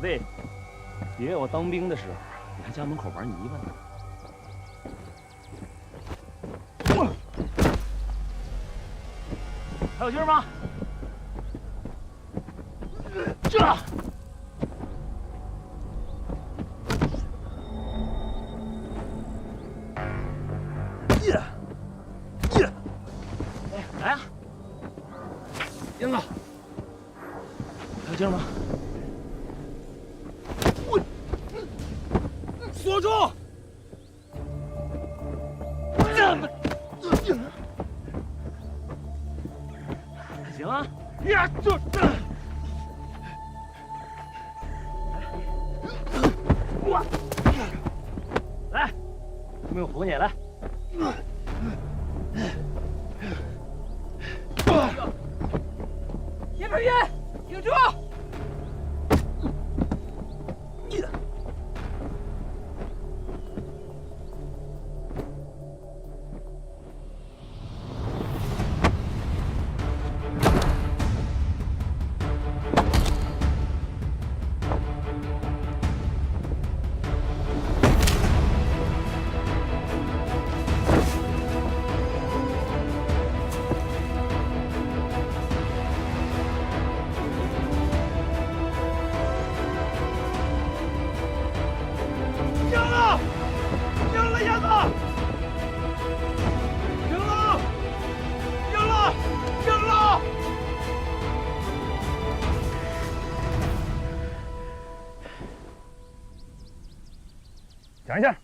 对，爷我当兵的时候，你还家门口玩泥巴呢。还有劲儿吗？这。来啊！英子，还有劲儿吗？锁住！行啊！呀，就我来，没有扶你来。叶佩云，挺住！讲一下，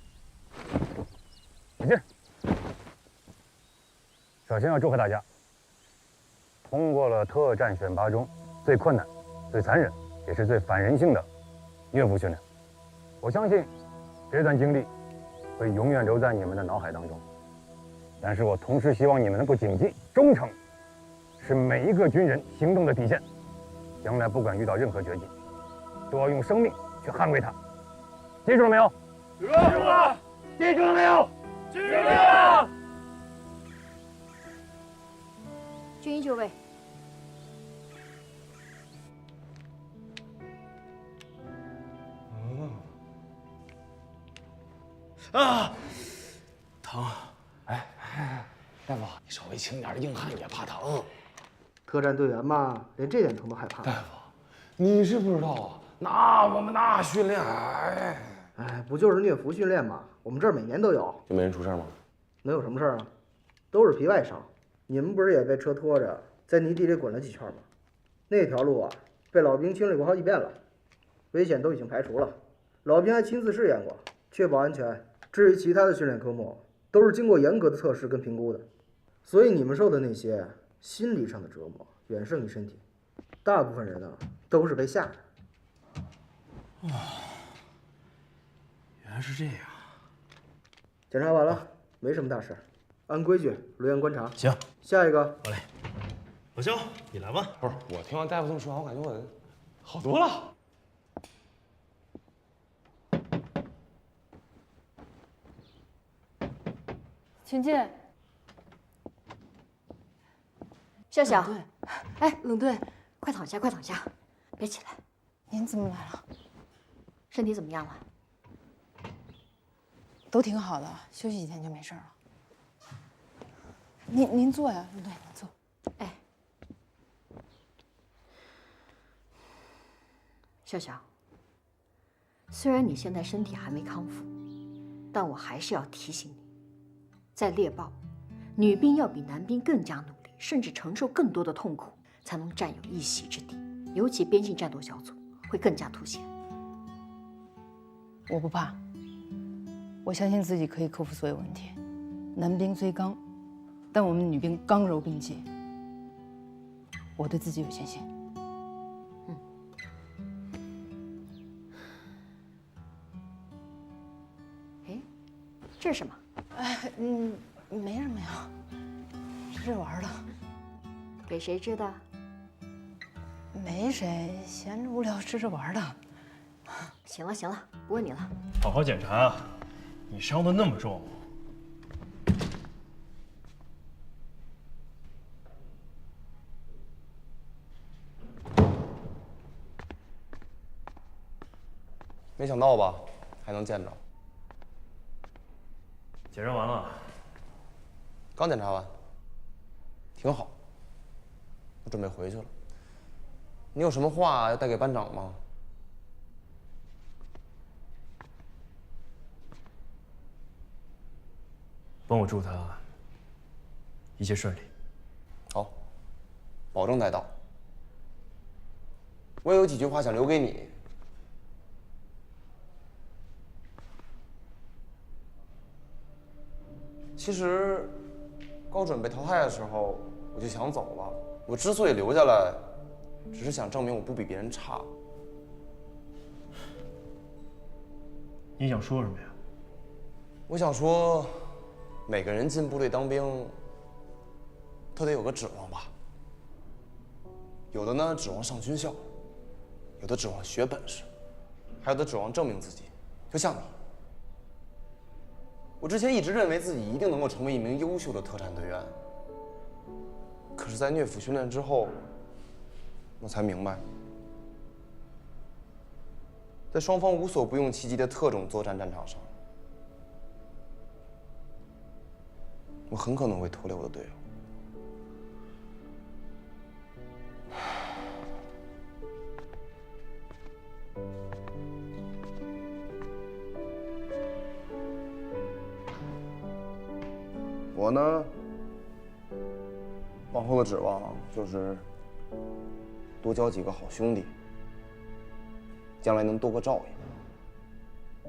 冷静。首先要祝贺大家，通过了特战选拔中最困难、最残忍，也是最反人性的岳父训练。我相信这段经历会永远留在你们的脑海当中。但是我同时希望你们能够谨记，忠诚是每一个军人行动的底线。将来不管遇到任何绝境，都要用生命去捍卫它。记住了没有？记住了！记住了没有？记住了！军医就位。啊，疼！哎，大夫，你稍微轻点，硬汉也怕疼。特战队员嘛，连这点疼都害怕。大夫，你是不知道啊，那我们那训练，哎，不就是虐服训练吗？我们这儿每年都有。就没人出事吗？能有什么事儿啊？都是皮外伤。你们不是也被车拖着在泥地里滚了几圈吗？那条路啊，被老兵清理过好几遍了，危险都已经排除了。老兵还亲自试验过，确保安全。至于其他的训练科目，都是经过严格的测试跟评估的。所以你们受的那些心理上的折磨，远胜于身体。大部分人啊，都是被吓的。哦，原来是这样。检查完了，没什么大事，按规矩留院观察。行，下一个。好嘞。老肖，你来吧。不是，我听完大夫这么说，我感觉我好多了。请进。笑笑，哎，冷队，快躺下，快躺下，别起来。您怎么来了？身体怎么样了？都挺好的，休息几天就没事了。您坐呀，冷队，您坐。哎，笑笑，虽然你现在身体还没康复，但我还是要提醒你，在猎豹，女兵要比男兵更加努力，甚至承受更多的痛苦，才能占有一席之地。尤其边境战斗小组会更加凸显。我不怕，我相信自己可以克服所有问题。男兵虽刚，但我们女兵刚柔并济。我对自己有信心。哎，这是什么？没什么呀，吃着玩的。给谁织的？没谁，闲着无聊吃着玩的。行了行了，不问你了。好好检查啊！你伤得那么重。没想到吧，还能见着。检查完了，刚检查完，挺好。我准备回去了。你有什么话要带给班长吗？帮我祝他一切顺利。好，保证带到。我也有几句话想留给你。其实，高准被淘汰的时候，我就想走了。我之所以留下来，只是想证明我不比别人差。你想说什么呀？我想说，每个人进部队当兵，都得有个指望吧。有的呢指望上军校，有的指望学本事，还有的指望证明自己。就像你，我之前一直认为自己一定能够成为一名优秀的特战队员。可是，在虐俘训练之后，我才明白，在双方无所不用其极的特种作战战场上，我很可能会拖累我的队友。我呢，往后的指望就是多交几个好兄弟，将来能多个照应。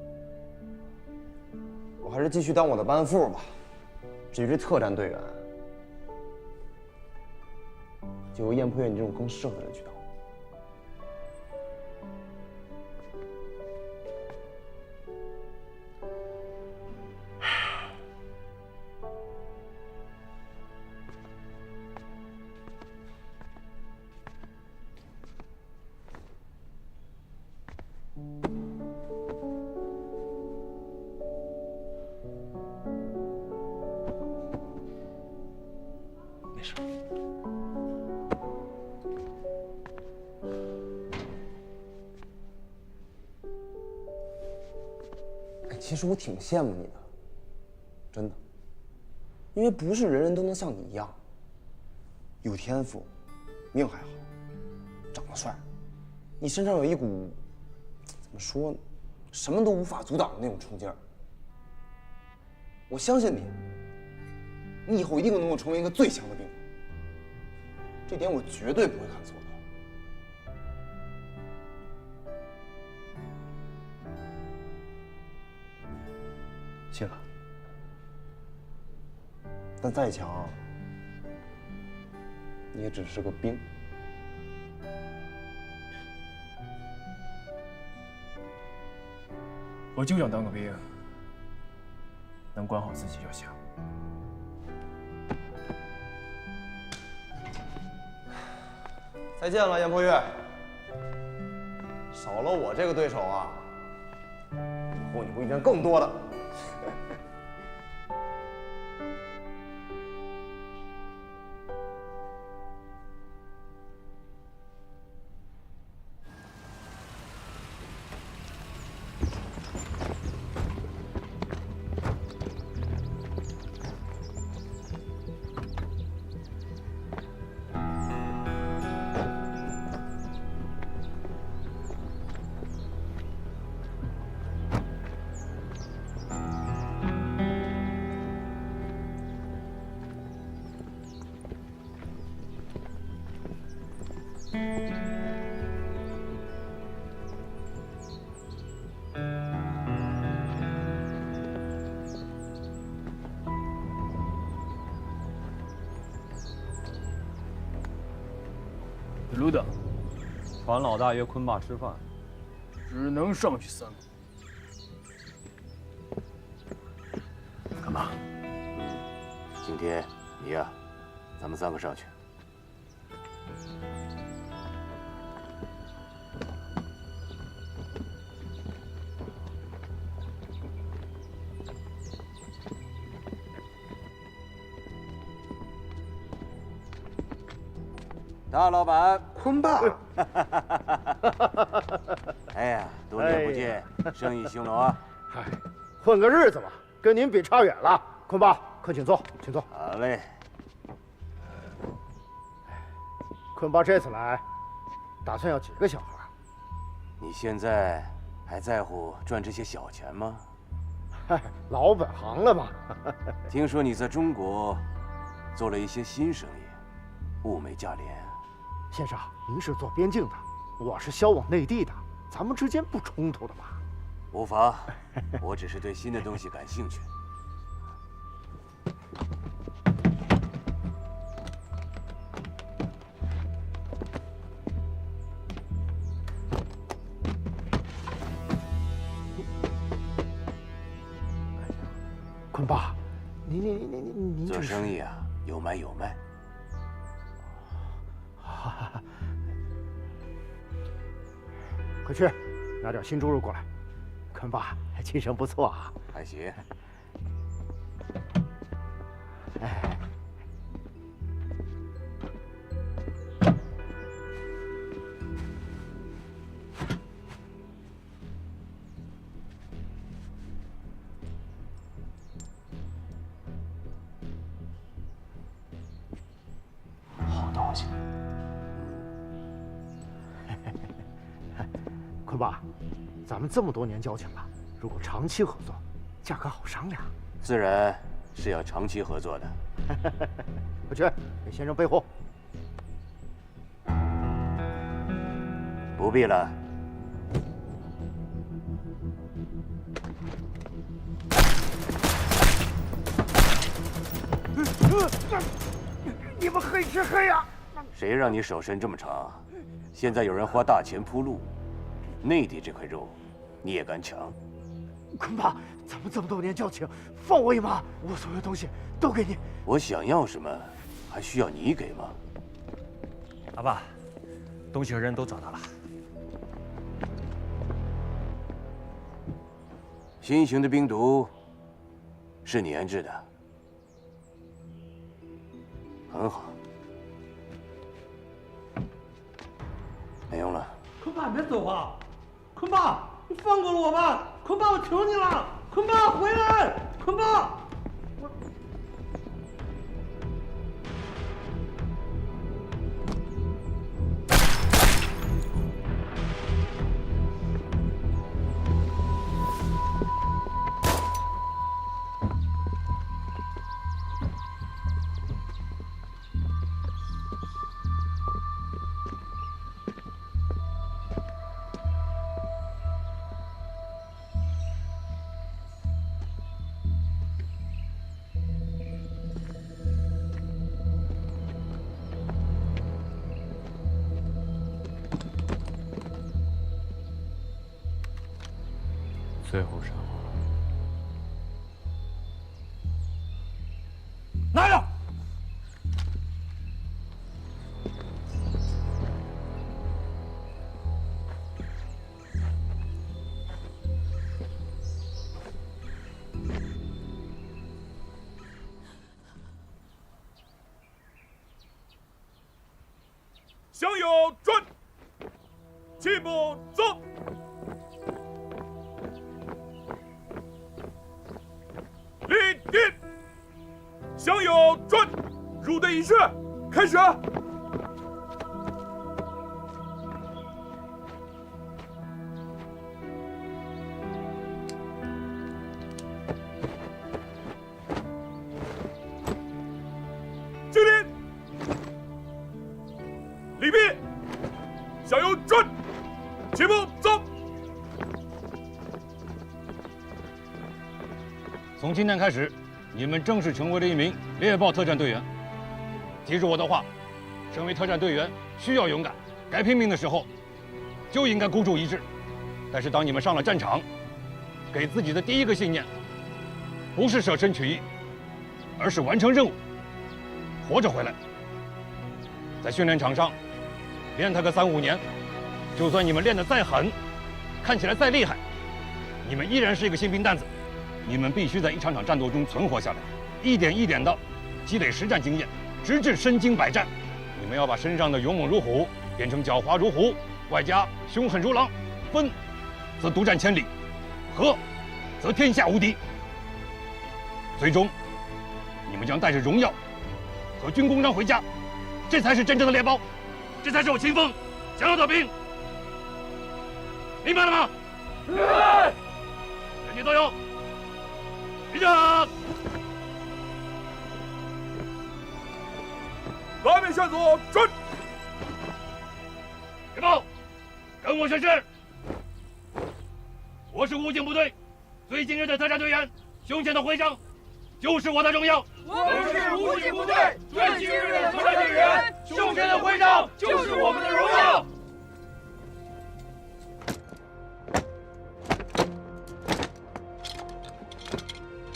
我还是继续当我的班副吧。至于这特战队员，就由燕破月你这种更适合的人去当。没事。哎，其实我挺羡慕你的，真的，因为不是人人都能像你一样，有天赋，命还好，长得帅，你身上有一股怎么说呢，什么都无法阻挡的那种冲劲儿。我相信你，你以后一定能够成为一个最强的兵。这点我绝对不会看错的。谢了。但再强，你也只是个兵。我就想当个兵，能管好自己就行。再见了，燕破月。少了我这个对手啊，以后你会遇见更多的。卢等，传老大约坤坝吃饭，只能上去3个。干嘛？今天你呀，咱们3个上去。大老板，坤爸。哎呀，多年不见，生意兴隆啊！嗨，混个日子嘛，跟您比差远了。坤爸，快请坐，请坐。好嘞。坤爸这次来，打算要几个小孩？你现在还在乎赚这些小钱吗？嗨，老本行了嘛。听说你在中国做了一些新生意，物美价廉。先生，您是做边境的，我是销往内地的，咱们之间不冲突的嘛。无妨，我只是对新的东西感兴趣。坤爸，您做生意啊，有买有卖。快去拿点新猪肉过来。坤爸，精神不错啊。还行。哎，好东西。坤爸，咱们这么多年交情了，如果长期合作，价格好商量。自然是要长期合作的。快去给先生备货。不必了。你们黑吃黑呀！谁让你手伸这么长？现在有人花大钱铺路，内地这块肉，你也敢抢？坤爸，咱们这么多年交情，放我一马，我所有东西都给你。我想要什么，还需要你给吗？阿爸，东西和人都找到了。新型的病毒是你研制的，很好。没用了。坤爸，别走啊！坤爸，你放过了我吧！坤爸，我求你了！坤爸，回来！坤爸，最后杀我。拿着。向右转，齐步走。立定，向右转，入队仪式开始。敬礼，礼毕，向右转，齐步走。从今天开始，你们正式成为了一名猎豹特战队员。记住我的话，身为特战队员需要勇敢，该拼命的时候就应该孤注一掷。但是当你们上了战场，给自己的第一个信念，不是舍身取义，而是完成任务，活着回来。在训练场上练他个3、5年，就算你们练得再狠，看起来再厉害，你们依然是一个新兵蛋子。你们必须在一场场战斗中存活下来，一点一点的积累实战经验，直至身经百战。你们要把身上的勇猛如虎变成狡猾如虎，外加凶狠如狼，分则独占千里，合则天下无敌。最终，你们将带着荣耀和军功章回家，这才是真正的猎豹，这才是我秦风想要的兵。明白了吗？是。全体都有。立正。来面向左，准。别报，跟我宣誓。我是武警部队最精锐的特战队员，胸前的徽章就是我的荣耀。我们是武警部队最精锐的特战队员，胸前的徽章就是我们的荣耀。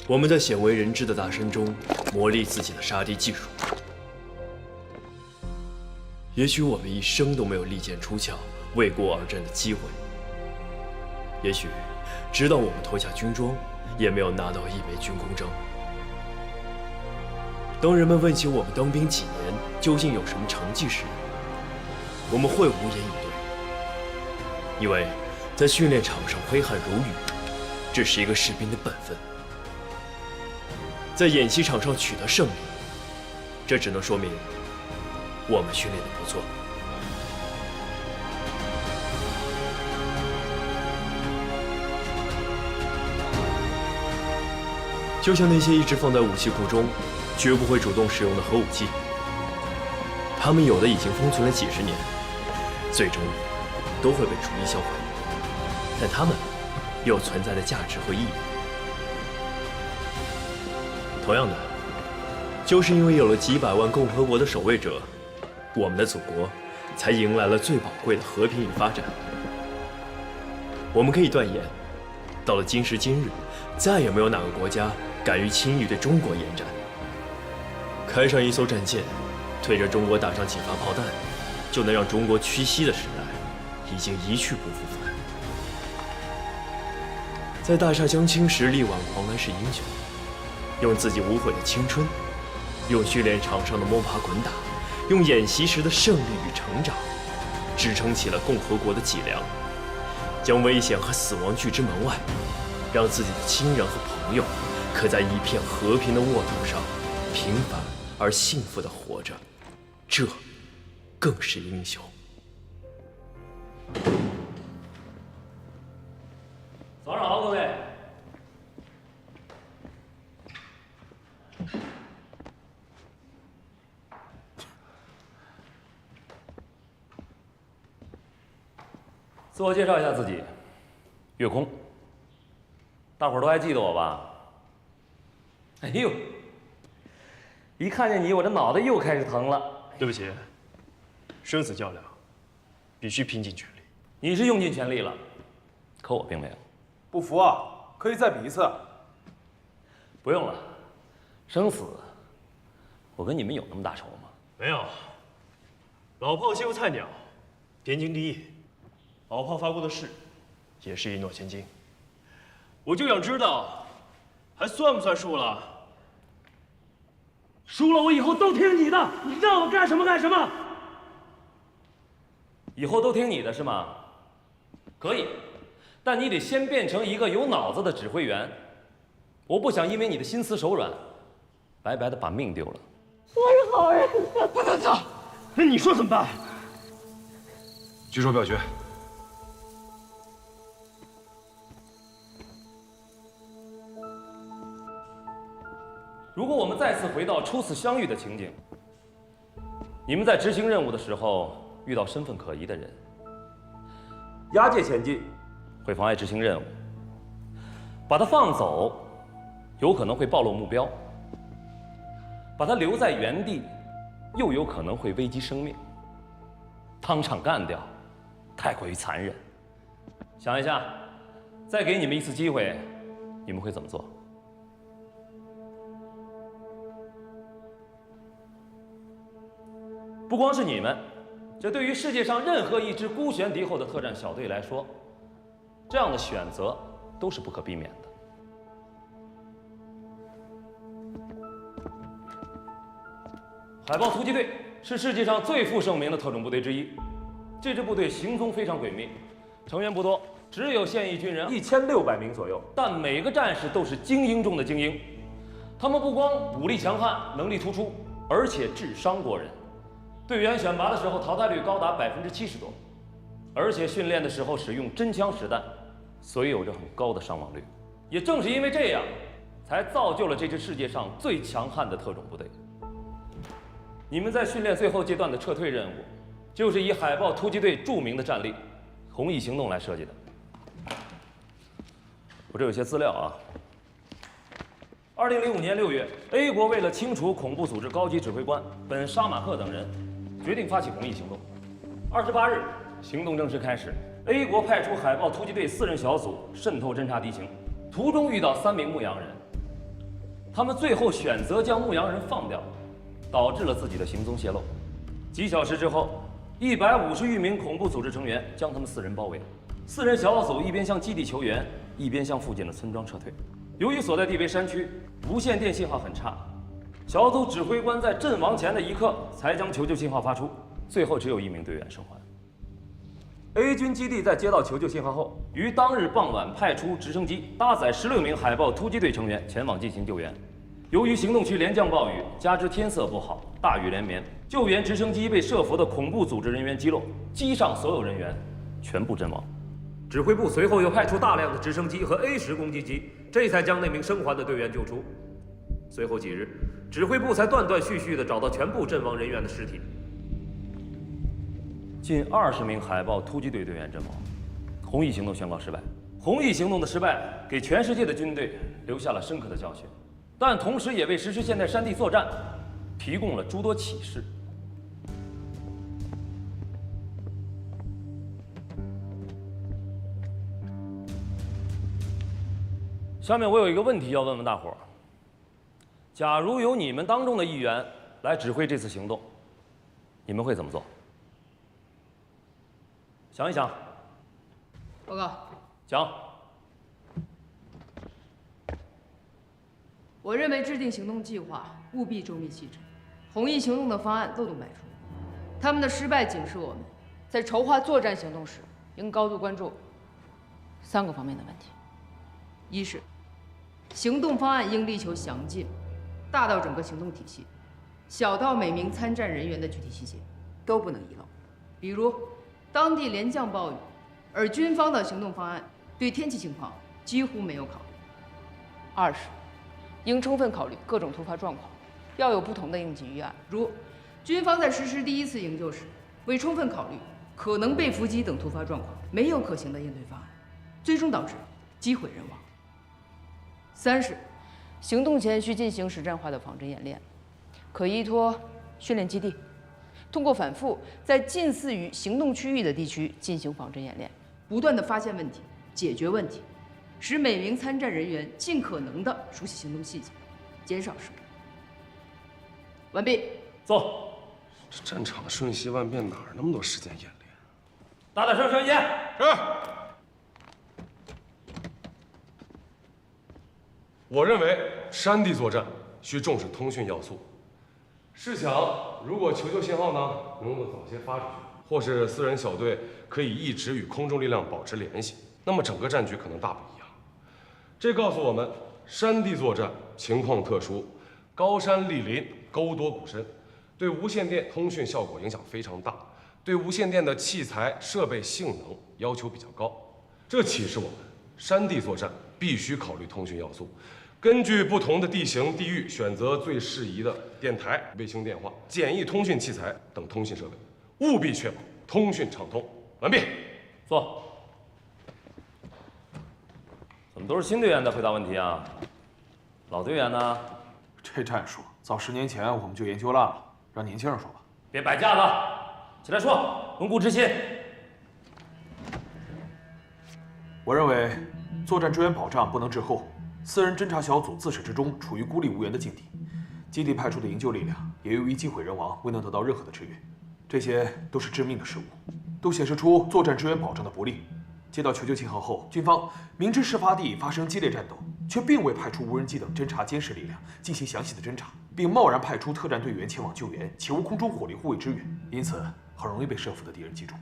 我们在鲜为人知的大山中磨砺自己的杀敌技术。也许我们一生都没有利剑出鞘、为国而战的机会。也许，直到我们脱下军装，也没有拿到一枚军功章。当人们问起我们当兵几年究竟有什么成绩时，我们会无言以对，因为在训练场上挥汗如雨，这是一个士兵的本分。在演习场上取得胜利，这只能说明我们训练的不错。就像那些一直放在武器库中，绝不会主动使用的核武器，它们有的已经封存了几十年，最终都会被逐一销毁，但它们有存在的价值和意义。同样的，就是因为有了几百万共和国的守卫者，我们的祖国才迎来了最宝贵的和平与发展。我们可以断言，到了今时今日，再也没有哪个国家敢于轻易对中国延战。开上一艘战舰，对着中国打上几发炮弹，就能让中国屈膝的时代，已经一去不复返。在大厦将倾时，力挽狂澜是英雄。用自己无悔的青春，用训练场上的摸爬滚打，用演习时的胜利与成长，支撑起了共和国的脊梁，将危险和死亡拒之门外，让自己的亲人和朋友可在一片和平的沃土上平凡而幸福地活着，这更是英雄。早上好，各位。自我介绍一下自己，岳空。大伙儿都还记得我吧？哎呦，一看见你，我这脑袋又开始疼了。对不起，生死较量，必须拼尽全力。你是用尽全力了，可我并没有。不服啊？可以再比一次。不用了，生死，我跟你们有那么大仇吗？没有。老炮欺负菜鸟，边境第一。老炮发过的誓，也是一诺千金。我就想知道，还算不算数了？输了，我以后都听你的，你让我干什么干什么。以后都听你的是吗？可以，但你得先变成一个有脑子的指挥员。我不想因为你的心慈手软，白白的把命丢了。我是好人。不能走，那你说怎么办？举手表决。如果我们再次回到初次相遇的情景，你们在执行任务的时候遇到身份可疑的人，押解前进会妨碍执行任务，把他放走有可能会暴露目标，把他留在原地又有可能会危及生命，当场干掉太过于残忍。想一下，再给你们一次机会，你们会怎么做？不光是你们，这对于世界上任何一支孤悬敌后的特战小队来说，这样的选择都是不可避免的。海豹突击队是世界上最负盛名的特种部队之一。这支部队行踪非常诡秘，成员不多，只有现役军人1600名左右，但每个战士都是精英中的精英。他们不光武力强悍、能力突出，而且智商过人。队员选拔的时候淘汰率高达70%多，而且训练的时候使用真枪实弹，所以有着很高的伤亡率。也正是因为这样，才造就了这支世界上最强悍的特种部队。你们在训练最后阶段的撤退任务，就是以海豹突击队著名的战例“红翼行动”来设计的。我这有些资料啊。2005年6月 ，A 国为了清除恐怖组织高级指挥官本·沙马赫等人，决定发起红翼行动。28日，行动正式开始。A 国派出海豹突击队4人小组渗透侦察敌情，途中遇到3名牧羊人，他们最后选择将牧羊人放掉，导致了自己的行踪泄露。几小时之后，150余名恐怖组织成员将他们4人包围。4人小组一边向基地求援，一边向附近的村庄撤退。由于所在地为山区，无线电信号很差，小组指挥官在阵亡前的一刻才将求救信号发出，最后只有1名队员生还。A 军基地在接到求救信号后，于当日傍晚派出直升机搭载16名海豹突击队成员前往进行救援。由于行动区连降暴雨，加之天色不好，大雨连绵，救援直升机被设伏的恐怖组织人员击落，机上所有人员全部阵亡。指挥部随后又派出大量的直升机和 A10攻击机，这才将那名生还的队员救出。随后几日，指挥部才断断续续地找到全部阵亡人员的尸体。近20名海豹突击队队员阵亡，红翼行动宣告失败。红翼行动的失败给全世界的军队留下了深刻的教训，但同时也为实施现代山地作战提供了诸多启示。下面我有一个问题要问问大伙儿：假如由你们当中的一员来指挥这次行动，你们会怎么做？想一想。报告。讲。我认为制定行动计划务必周密细致，红翼行动的方案漏洞百出，他们的失败警示我们，在筹划作战行动时，应高度关注3个方面的问题：一是行动方案应力求详尽，大到整个行动体系，小到每名参战人员的具体细节，都不能遗漏。比如，当地连降暴雨，而军方的行动方案对天气情况几乎没有考虑。二是应充分考虑各种突发状况，要有不同的应急预案。如军方在实施第1次营救时，未充分考虑可能被伏击等突发状况，没有可行的应对方案，最终导致机毁人亡。三是行动前需进行实战化的仿真演练，可依托训练基地，通过反复在近似于行动区域的地区进行仿真演练，不断地发现问题、解决问题，使每名参战人员尽可能地熟悉行动细节，减少失误。完毕。走。这战场瞬息万变，哪儿那么多时间演练？大声宣言。是。我认为山地作战需重视通讯要素。试想，如果求救信号呢能够早些发出去，或是4人小队可以一直与空中力量保持联系，那么整个战局可能大不一样。这告诉我们，山地作战情况特殊，高山莅临，沟多谷深，对无线电通讯效果影响非常大，对无线电的器材设备性能要求比较高。这启示我们，山地作战必须考虑通讯要素，根据不同的地形地域选择最适宜的电台、卫星电话、简易通讯器材等通讯设备，务必确保通讯畅通。完毕。坐。怎么都是新队员在回答问题啊？老队员呢？这战术早10年前我们就研究烂了，让年轻人说吧。别摆架子，起来说，稳固执行。我认为作战支援保障不能滞后，4人侦察小组自始至终处于孤立无援的境地，基地派出的营救力量也由于机毁人亡，未能得到任何的支援，这些都是致命的失误，都显示出作战支援保障的不力。接到求救信号后，军方明知事发地发生激烈战斗，却并未派出无人机等侦察监视力量进行详细的侦查，并贸然派出特战队员前往救援，且无空中火力护卫支援，因此很容易被设伏的敌人击中。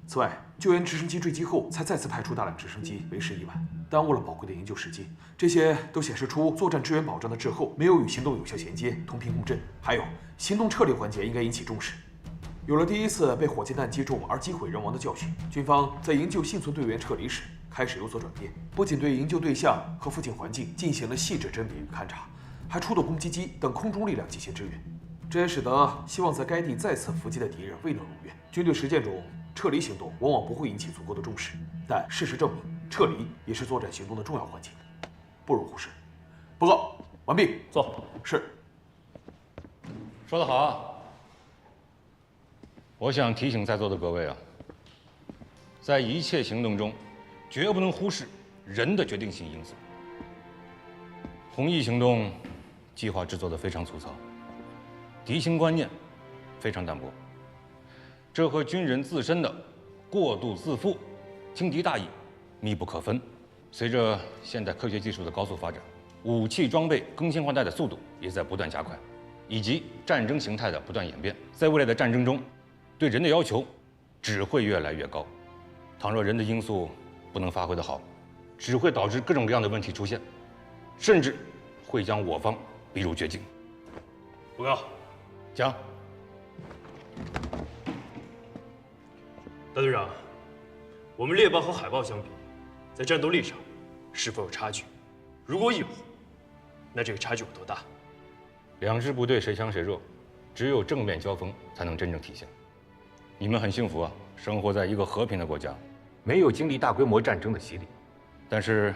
此外，救援直升机坠机后，才再次派出大量直升机，为时已晚，耽误了宝贵的营救时机。这些都显示出作战支援保障的滞后，没有与行动有效衔接、同频共振。还有，行动撤离环节应该引起重视。有了第一次被火箭弹击中而机毁人亡的教训，军方在营救幸存队员撤离时开始有所转变，不仅对营救对象和附近环境进行了细致甄别与勘察，还出动攻击机等空中力量进行支援。这也使得希望在该地再次伏击的敌人未能如愿。军队实践中，撤离行动往往不会引起足够的重视，但事实证明，撤离也是作战行动的重要环节，不容忽视。报告完毕，坐。是。说得好啊！我想提醒在座的各位啊，在一切行动中，绝不能忽视人的决定性因素。红翼行动计划制作的非常粗糙，敌情观念非常淡薄，这和军人自身的过度自负、轻敌大意密不可分。随着现代科学技术的高速发展，武器装备更新换代的速度也在不断加快，以及战争形态的不断演变，在未来的战争中，对人的要求只会越来越高。倘若人的因素不能发挥得好，只会导致各种各样的问题出现，甚至会将我方逼入绝境。报告，讲。大队长，我们猎豹和海豹相比，在战斗力上是否有差距？如果有，那这个差距有多大？两支部队谁强谁弱，只有正面交锋才能真正体现。你们很幸福啊，生活在一个和平的国家，没有经历大规模战争的洗礼。但是，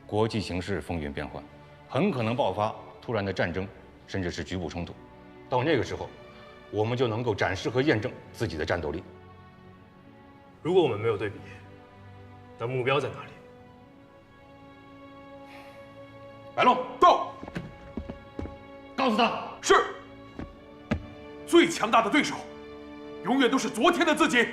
国际形势风云变幻，很可能爆发突然的战争，甚至是局部冲突。到那个时候，我们就能够展示和验证自己的战斗力。如果我们没有对比，那目标在哪里？白龙到，告诉他是。最强大的对手，永远都是昨天的自己。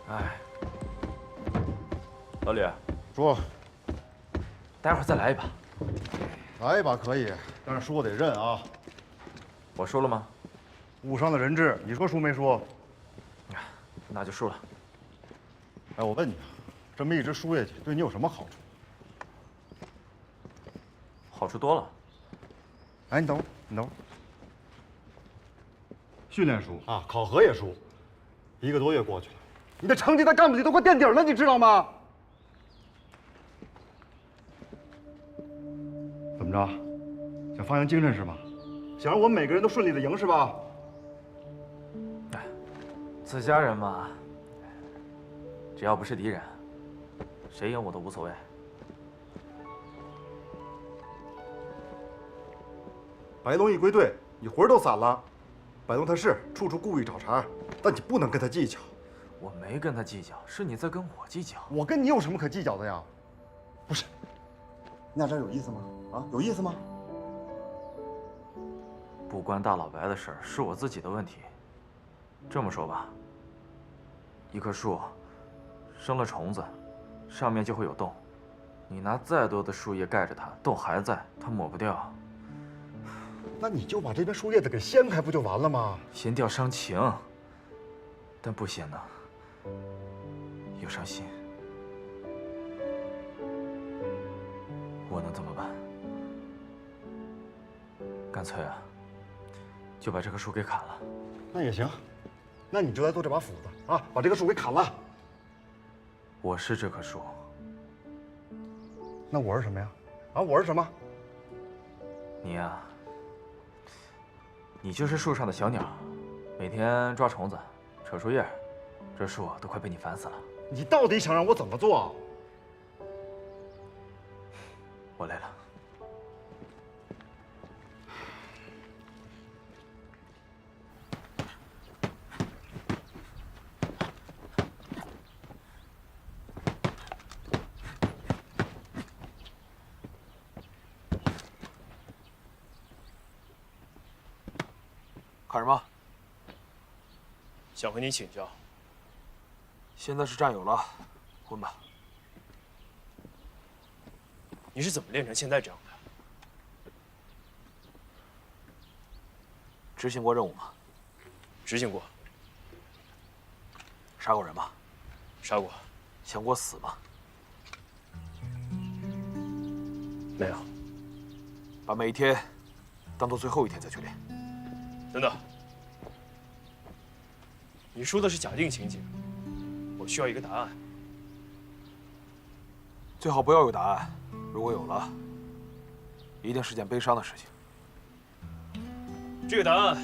哎，老吕，说，待会儿再来一把。来一把可以，但是输我得认啊。我输了吗？误伤了人质，你说输没输？那就输了。哎，我问你啊，这么一直输下去，对你有什么好处？好处多了。哎，你等会儿，你等会儿。训练输啊，考核也输，1个多月过去了，你的成绩在干部里都快垫底了，你知道吗？怎么着？想发扬精神是吗？想让我们每个人都顺利的赢是吧？哎，自家人嘛，只要不是敌人，谁赢我都无所谓。白龙一归队，你魂都散了。白龙他是处处故意找茬，但你不能跟他计较。我没跟他计较，是你在跟我计较。我跟你有什么可计较的呀？不是，你俩这有意思吗？啊，有意思吗？不关大老白的事儿，是我自己的问题。这么说吧，一棵树生了虫子，上面就会有洞。你拿再多的树叶盖着它，洞还在，它抹不掉。那你就把这边树叶子给掀开，不就完了吗？掀掉伤情，但不掀呢，又伤心。我能怎么办？干脆啊，就把这棵树给砍了。那也行，那你就来做这把斧子啊，把这棵树给砍了。我是这棵树。那我是什么呀？啊，我是什么？你呀，你就是树上的小鸟，每天抓虫子、扯树叶，这树都快被你烦死了。你到底想让我怎么做？我累了。看什么？想和你请教。现在是战友了，混吧。你是怎么练成现在这样的？执行过任务吗？执行过。杀过人吗？杀过。想过死吗？没有。把每一天当做最后一天再去练。等等，你说的是假定情景，我需要一个答案。最好不要有答案，如果有了，一定是件悲伤的事情。这个答案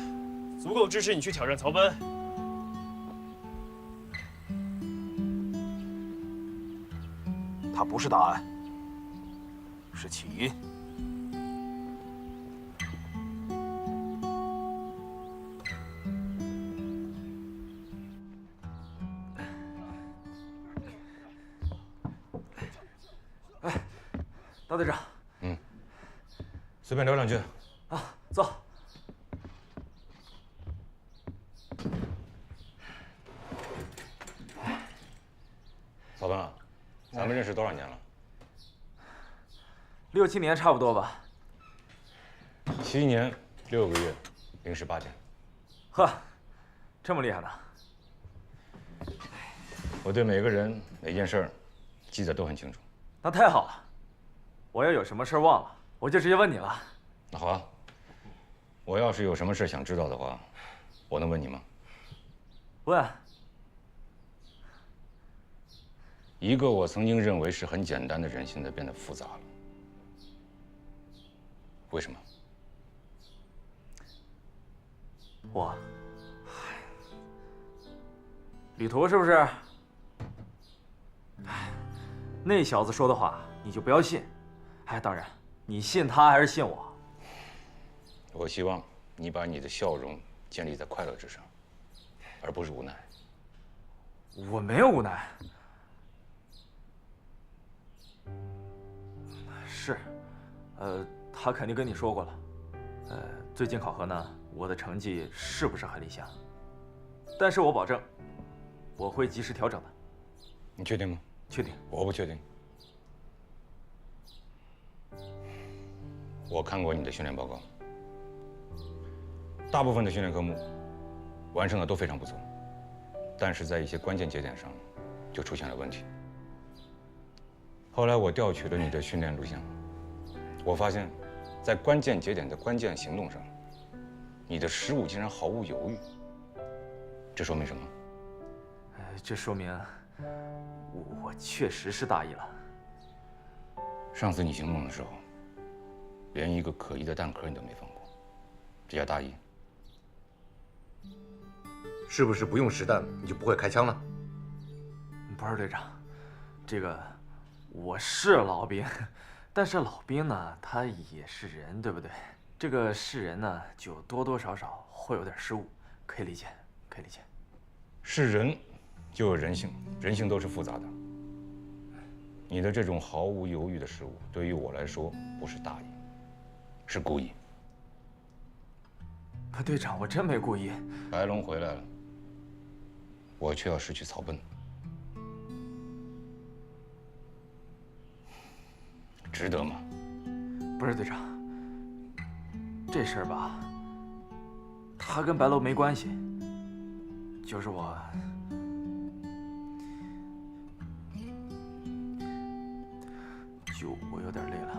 足够支持你去挑战曹班。它不是答案，是起因。大队长，随便聊两句。啊，走。曹班啊，咱们认识多少年了6、7年差不多吧。7年6个月0时8天。呵，这么厉害呢？我对每个人每件事儿记得都很清楚。那太好了，我要有什么事儿忘了，我就直接问你了。那好啊，我要是有什么事想知道的话，我能问你吗？问。一个我曾经认为是很简单的人，现在变得复杂了，为什么？我，旅途是不是？哎，那小子说的话你就不要信。哎，当然，你信他还是信我？我希望你把你的笑容建立在快乐之上，而不是无奈。我没有无奈。是，他肯定跟你说过了。最近考核呢，我的成绩是不是很理想？但是我保证，我会及时调整的。你确定吗？确定。我不确定。我看过你的训练报告，大部分的训练科目完成的都非常不错，但是在一些关键节点上就出现了问题。后来我调取了你的训练录像，我发现，在关键节点的关键行动上，你的失误竟然毫无犹豫。这说明什么？这说明我确实是大意了。上次你行动的时候，连一个可疑的弹壳你都没放过，这叫大意。是不是不用实弹你就不会开枪了？不是队长，这个我是老兵，但是老兵呢，他也是人，对不对？这个是人呢，就多多少少会有点失误，可以理解，可以理解。是人，就有人性，人性都是复杂的。你的这种毫无犹豫的失误，对于我来说不是大意，是故意。可队长，我真没故意。白龙回来了，我却要失去草奔，值得吗？不是队长，这事儿吧，他跟白楼没关系，就是我。我有点累了。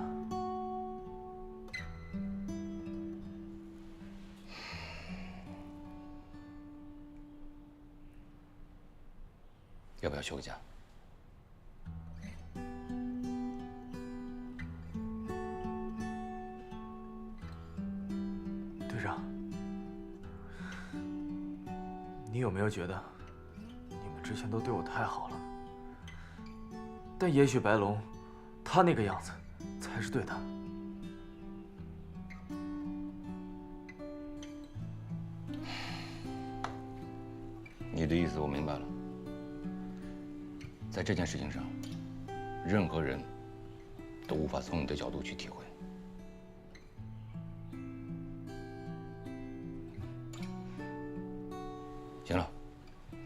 要不要休个假？队长，你有没有觉得，你们之前都对我太好了？但也许白龙，他那个样子，才是对的。你的意思我明白了。在这件事情上，任何人都无法从你的角度去体会。行了，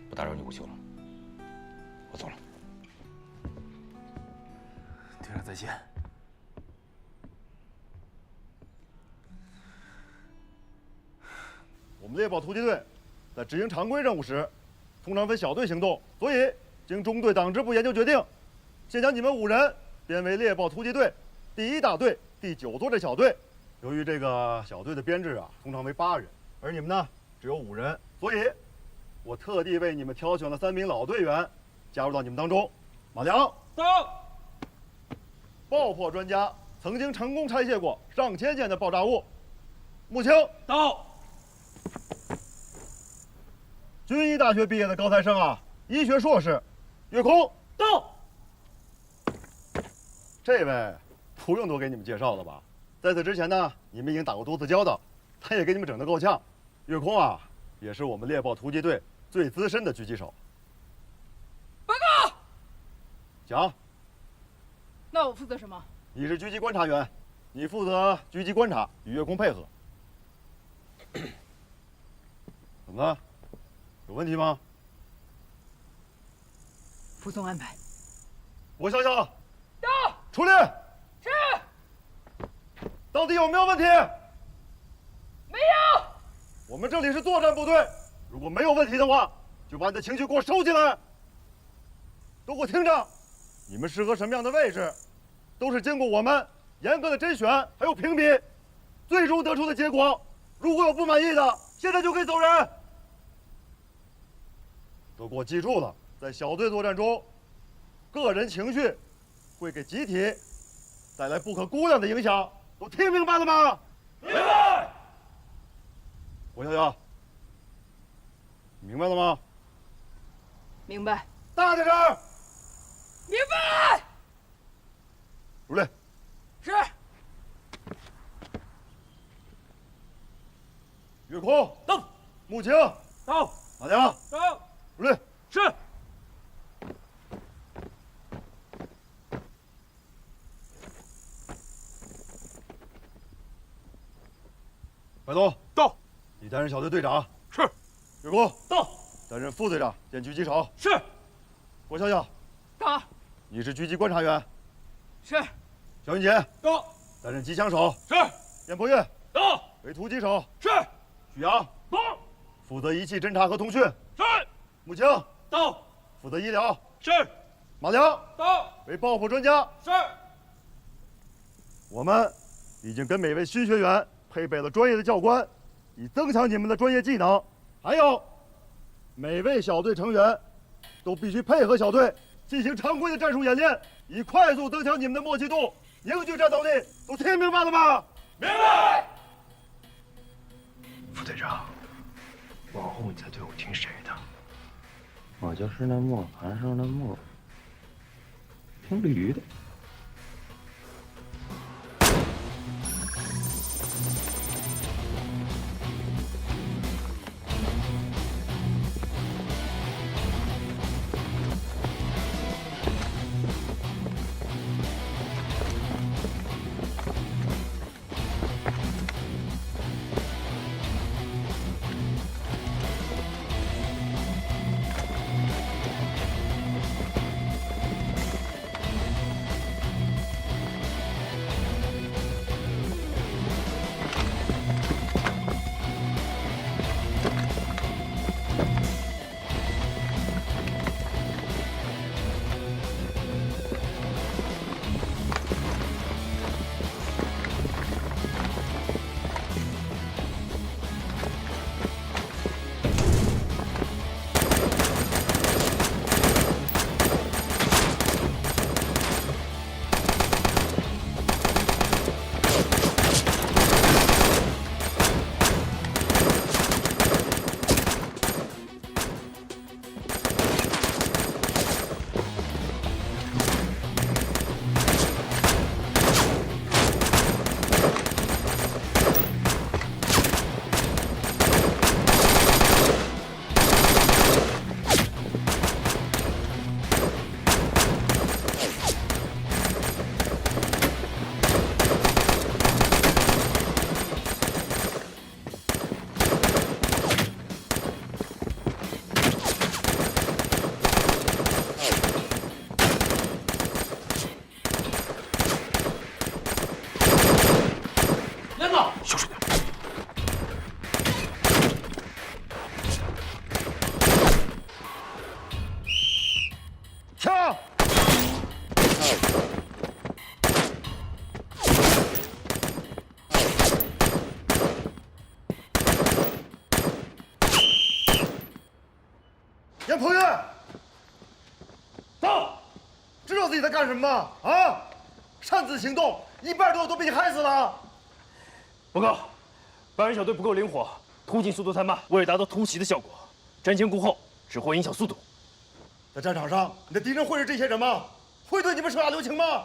不打扰你午休了，我走了。队长再见。我们猎豹突击队在执行常规任务时，通常分小队行动，所以经中队党支部研究决定，先将你们5人编为猎豹突击队第1大队第9作战小队。由于这个小队的编制啊，通常为8人，而你们呢只有5人，所以我特地为你们挑选了3名老队员加入到你们当中。马良到，爆破专家，曾经成功拆卸过上千件的爆炸物。穆青到。军医大学毕业的高材生啊，医学硕士，岳空到。这位不用多给你们介绍了吧？在此之前呢，你们已经打过多次交道，他也给你们整得够呛。岳空啊，也是我们猎豹突击队最资深的狙击手。报告。讲。那我负责什么？你是狙击观察员，你负责狙击观察，与岳空配合。怎么了？有问题吗？服从安排。我想想。到。出列。是。到底有没有问题？没有。我们这里是作战部队，如果没有问题的话，就把你的情绪给我收起来。都给我听着，你们适合什么样的位置，都是经过我们严格的甄选还有评比，最终得出的结果。如果有不满意的，现在就可以走人。都给我记住了，在小队作战中，个人情绪会给集体带来不可估量的影响，都听明白了吗？明白。我想想，明白了吗？明白。大点声。明白。入列。是。岳空到，穆青到，马良到。入列。是。白东到。你担任小队队长。是。岳空到。担任副队长兼狙击手。是。郭笑笑到。你是狙击观察员。是。肖云杰到。担任机枪手。是。燕破月到。为突击手。是。许阳到。负责仪器侦察和通讯。是。穆青到。负责医疗。是。马良到。为爆破专家。是。我们已经跟每位新学员配备了专业的教官，以增强你们的专业技能。还有，每位小队成员都必须配合小队进行常规的战术演练，以快速增强你们的默契度、凝聚战斗力。都听明白了吗？明白。副队长，往后你在队伍听谁的？我就是那磨盘上的磨，听驴的。田鹏岳，走！知道自己在干什么吗？啊！擅自行动，一半队伍都被你害死了。报告，白人小队不够灵活，突进速度太慢，为了达到突袭的效果，瞻前顾后只会影响速度。在战场上，你的敌人会是这些人吗？会对你们手下留情吗？